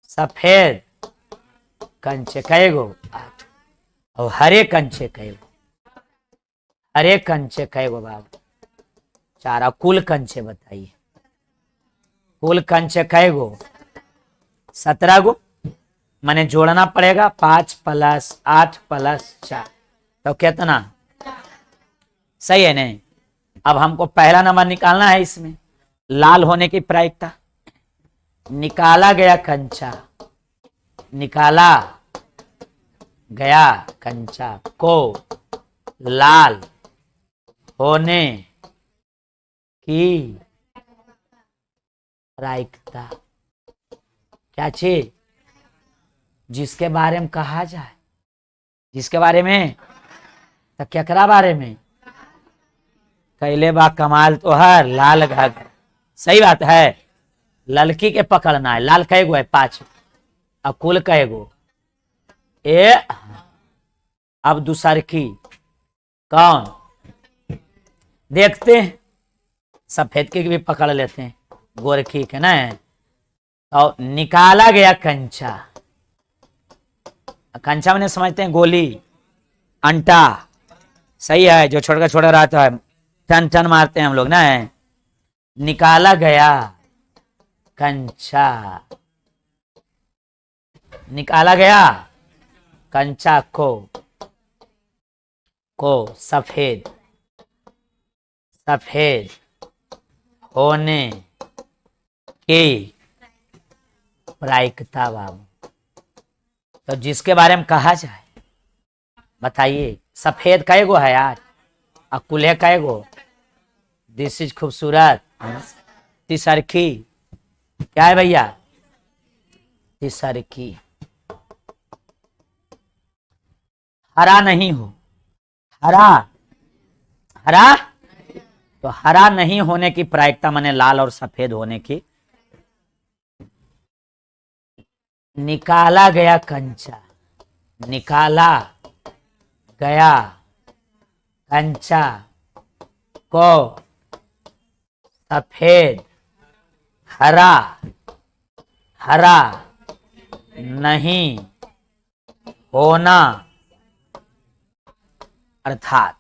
सफेद कंचे कै गो? 8। और हरे कंचे कै गो? हरे कंचे कै गो बाबू? 4। कुल कंचे बताइए। कुल कंचे कै गो? 17 गो। माने जोड़ना पड़ेगा 5 + 8 + 4, तो कितना? सही है नहीं? अब हमको पहला नंबर निकालना है इसमें, लाल होने की प्रायिकता। निकाला गया कंचा, निकाला गया कंचा को लाल होने की प्रायिकता। क्या चीज? जिसके बारे में कहा जाए, जिसके बारे में, तो केकरा बारे में? कैले बा कमाल तो हर लाल घाघरा। सही बात है, लड़की के पकड़ना है। लाल कई गो है? 5। अब कुल कई गो? ए अब दूसर की कौन? देखते हैं, सफेद की भी पकड़ लेते हैं, गोरखी के ना। और निकाला गया कंचा, कंचा मैंने समझते हैं गोली, अंटा। सही है, जो छोटा छोटा रहता है, टन टन मारते हैं हम लोग ना। निकाला गया कंचा, निकाला गया कंचा को सफेद सफेद होने की प्रायिकता। बाबू, तो जिसके बारे में कहा जाए, बताइए। सफेद कई गो है यार? और कुल्हे कई गो? दिस इज खूबसूरत। तिसरखी क्या है भैया? तिसरखी। हरा नहीं हो, हरा हरा, तो हरा नहीं होने की प्रायिकता माने लाल और सफेद होने की। निकाला गया कंचा, निकाला गया कंचा को सफेद हरा हरा नहीं होना, अर्थात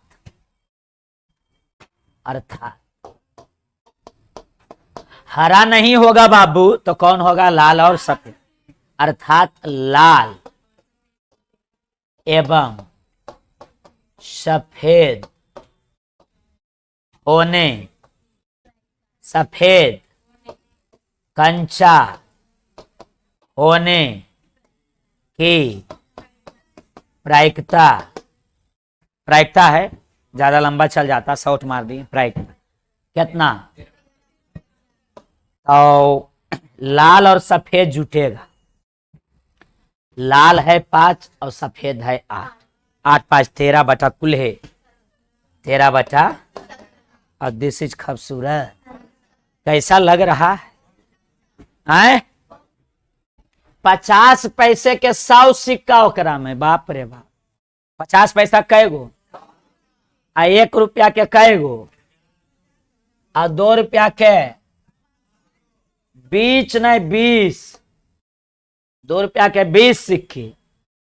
हरा नहीं होगा बाबू, तो कौन होगा? लाल और सफेद। अर्थात लाल एवं सफेद होने, सफेद कंचा होने की प्रायिकता। प्रायिकता है, ज्यादा लंबा चल जाता, शॉर्ट मार दी। प्रायिकता कितना? तो लाल और सफेद जुटेगा। लाल है 5 और सफेद है 8। 8 5 13 बटा कुल है 13 बटा। और दिस इज खूबसूरत। कैसा लग रहा है? 50 पैसे के 100 सिक्का ओकरा में। बाप रे बाप, 50 पैसा कै गो? आ 1 रुपया के कै गो? आ 2 रुपया के 20 नहीं 20। 2 रुपया के 20 सिक्के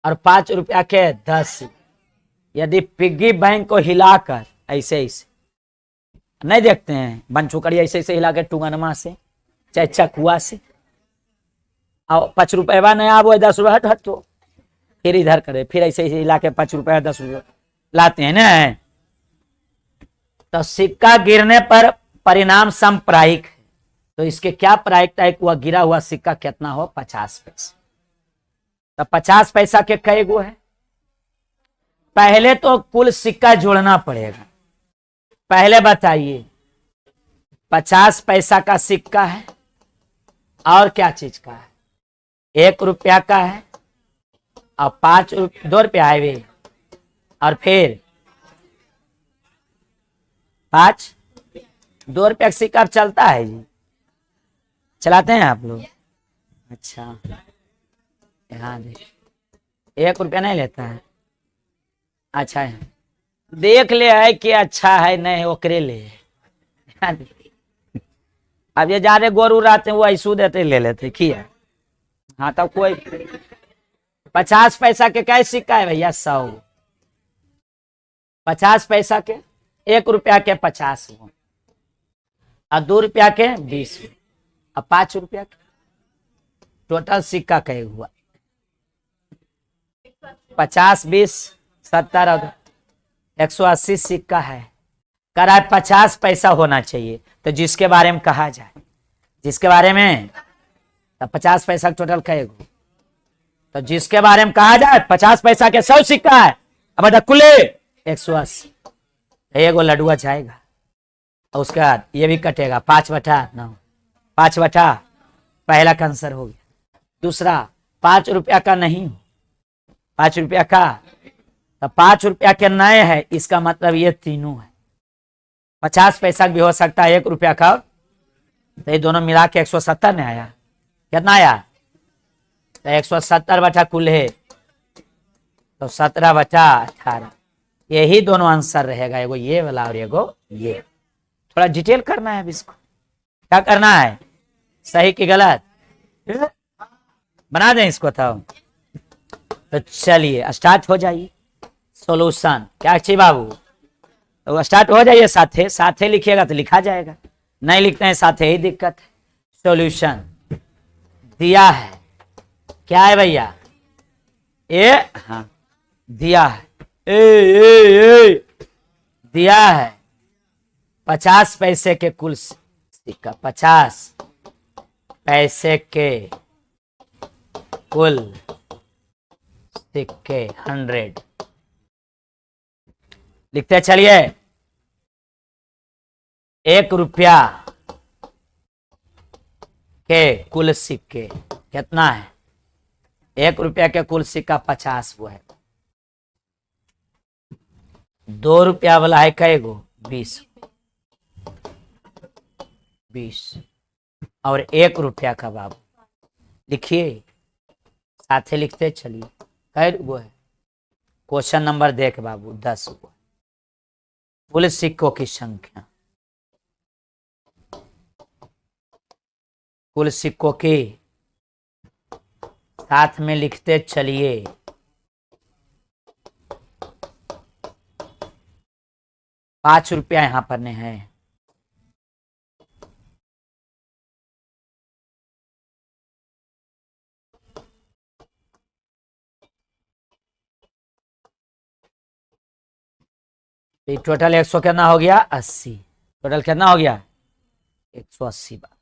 और 5 रुपया के 10 सिक्के। यदि पिग्गी बैंक को हिलाकर ऐसे ऐसे नहीं देखते हैं, बनचुकड़ी ऐसे ऐसे हिला के टुंगनमा से चाहे चकुआ से, और 5 रुपया नहीं आवो 10 रुपया हट हट, तो फिर इधर करे, फिर ऐसे ऐसे हिला के 5 रुपया 10 रुपया लाते हैं ना। तो सिक्का गिरने पर परिणाम समप्रायिक है। तो इसके क्या प्रायिकता है? वह गिरा हुआ सिक्का कितना हो? 50 पैसा। तो 50 पैसा के कई गो है? पहले तो कुल सिक्का जोड़ना पड़ेगा। पहले बताइए, 50 पैसा का सिक्का है और क्या चीज का है? 1 रुपया का है और 2 रुपया है वे, और फिर 5। 2 रुपया का सिक्का चलता है जी? चलाते हैं आप लोग? अच्छा, यहाँ देखिए 1 रुपया नहीं लेता है। अच्छा है, देख ले है कि अच्छा है नहीं, ओकरे ले। अब ये ज्यादा गोरू रहते हैं, वो ऐसू देते ले लेते किया। हाँ, तब कोई 50 पैसा के क्या सिक्का है भैया? 100। 50 पैसा के, 1 रुपया के 50 हो, और 2 रुपया के 20 हो, और 5 रुपया के टोटल सिक्का कहे हुआ 50 20 70 और 180 सिक्का है। कराए 50 पैसा होना चाहिए। तो जिसके बारे में कहा जाए, जिसके बारे में, तो 50 पैसा टोटल कहेगो। तो जिसके बारे में कहा जाए 50 पैसा के 100 सिक्का है, अब बता कुल 180, एगो लडुआ जाएगा। और उसके बाद ये भी कटेगा 5/9, 5/, पहला का आंसर हो गया। दूसरा 5 रुपया का नहीं हो, 5 रुपया का, तो 5 रुपया के नए है, इसका मतलब ये तीनों है। 50 पैसा भी हो सकता है, 1 रुपया का, तो ये दोनों मिला के 170 में आया। कितना आया? तो 170 कुल है, तो 17/18, यही दोनों आंसर रहेगा, एगो ये वाला और एगो ये। थोड़ा डिटेल करना है अब इसको, क्या करना है, सही कि गलत बना दें इसको। तो चलिए स्टार्ट हो जाइए। सॉल्यूशन क्या चाहिए बाबू, तो स्टार्ट हो जाइए। साथे साथे लिखिएगा तो लिखा जाएगा, नहीं लिखते हैं साथे ही दिक्कत है। सॉल्यूशन दिया है, क्या है भैया, ए, हाँ दिया है, ए, दिया है 50 पैसे के कुल सिक्का, 50 पैसे के कुल सिक्के 100 लिखते चलिए। 1 रुपया के कुल सिक्के कितना है, 1 रुपया के कुल सिक्का 50 हुआ है। 2 रुपया वाला है कईगो, 20 और 1 रुपया का बाबू लिखिए, साथे लिखते चलिए। कै गो है, क्वेश्चन नंबर देख बाबू 10 गो। कुल सिक्कों की संख्या, कुल सिक्कों की साथ में लिखते चलिए। 5 रुपया यहां पर ने है, टोटल 100 कितना हो गया, 80। टोटल कितना हो गया, 180 बार।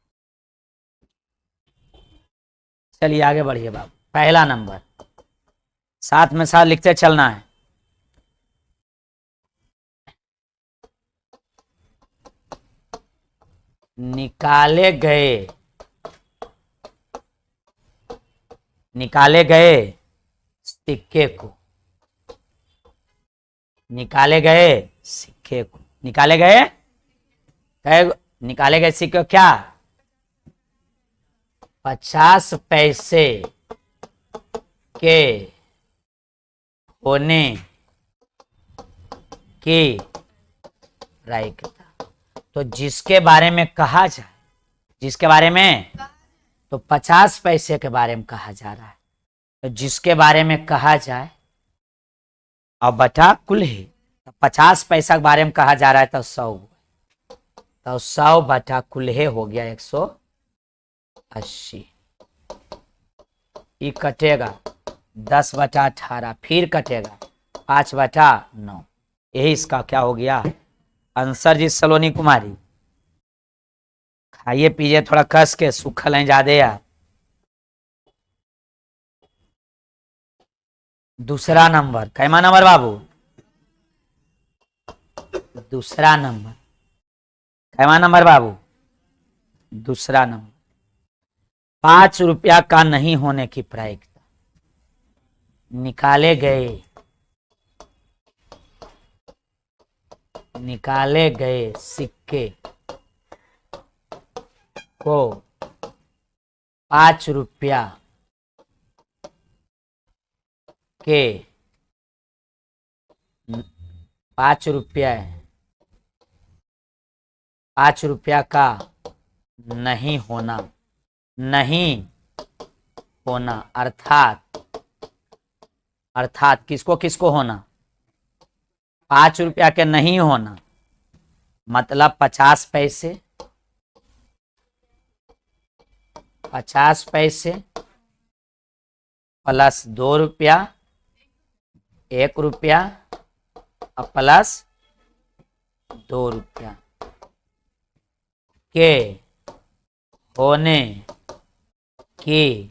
चलिए आगे बढ़िए बाबू। पहला नंबर साथ में साथ लिखते चलना है। निकाले गए सिक्के को, निकाले गए सिक्के को, निकाले गए सिक्के क्या, 50 पैसे के होने की प्रायिकता। तो जिसके बारे में कहा जाए, जिसके बारे में, तो 50 पैसे के बारे में कहा जा रहा है, तो जिसके बारे में कहा जाए और बटा कुल है, तो 50 पैसा के बारे में कहा जा रहा है, तो 100, तो 100 बटा कुल है हो गया 180। ये कटेगा 10/18, फिर कटेगा 5/9, यही इसका क्या हो गया आंसर जी। सलोनी कुमारी खाइए पीजिए थोड़ा कस के, सूखल है ज्यादा यार। दूसरा नंबर, कैमा नंबर बाबू, दूसरा नंबर, कैमा नंबर बाबू, दूसरा नंबर। 5 रुपया का नहीं होने की प्रायिकता। निकाले गए सिक्के को 5 रुपया के 5 रुपया का नहीं होना, अर्थात किसको होना, 5 रुपया के नहीं होना मतलब 50 पैसे, 50 पैसे प्लस 2 रुपया, 1 रुपया और प्लस 2 रुपया के होने की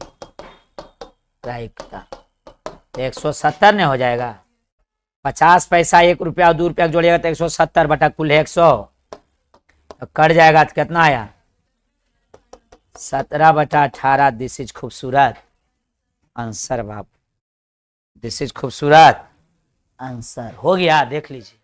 प्रायिकता, तो 170 ने हो जाएगा। 50 पैसा 1 रुपया और 2 रुपया जोड़िएगा तो 170 बटा कुल 100, तो कट जाएगा तो कितना आया 17/18। दिस इज खूबसूरत आंसर बाप, दिस इज खूबसूरत आंसर। हो गया, देख लीजिए।